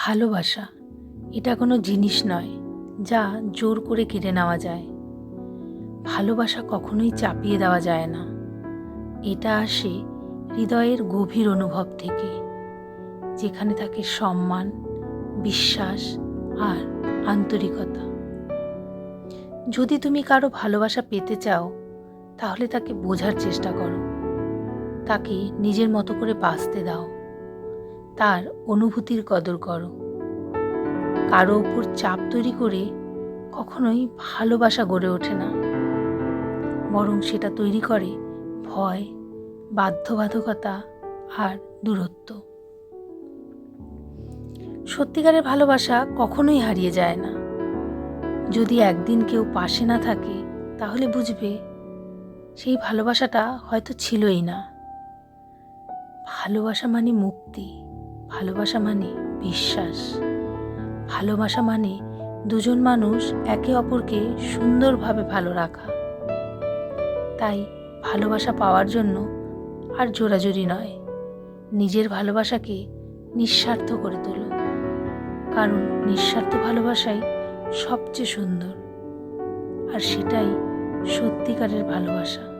ভালোবাসা এটা কোনো জিনিস নয় যা জোর করে কেড়ে নেওয়া যায়। ভালোবাসা কখনোই চাপিয়ে দেওয়া যায় না। এটা আসে হৃদয়ের গভীর অনুভব থেকে, যেখানে থাকে সম্মান, বিশ্বাস আর আন্তরিকতা। যদি তুমি কারো ভালোবাসা পেতে চাও, তাহলে তাকে বোঝার চেষ্টা করো, তাকে নিজের মতো করে বাঁচতে দাও, তার অনুভূতির কদর করো। কারো উপর চাপ তৈরি করে কখনোই ভালোবাসা গড়ে ওঠে না, বরং সেটা তৈরি করে ভয়, বাধ্যবাধকতা আর দূরত্ব। সত্যিকারের ভালোবাসা কখনোই হারিয়ে যায় না। যদি একদিন কেউ পাশে না থাকে, তাহলে বুঝবে সেই ভালোবাসাটা হয়তো ছিলই না। ভালোবাসা মানে মুক্তি, ভালোবাসা মানে বিশ্বাস, ভালোবাসা মানে দুজন মানুষ একে অপরকে সুন্দরভাবে ভালো রাখা। তাই ভালোবাসা পাওয়ার জন্য আর জোরাজুরি নয়, নিজের ভালোবাসাকে নিঃস্বার্থ করে তোলো, কারণ নিঃস্বার্থ ভালোবাসাই সবচেয়ে সুন্দর, আর সেটাই সত্যিকারের ভালোবাসা।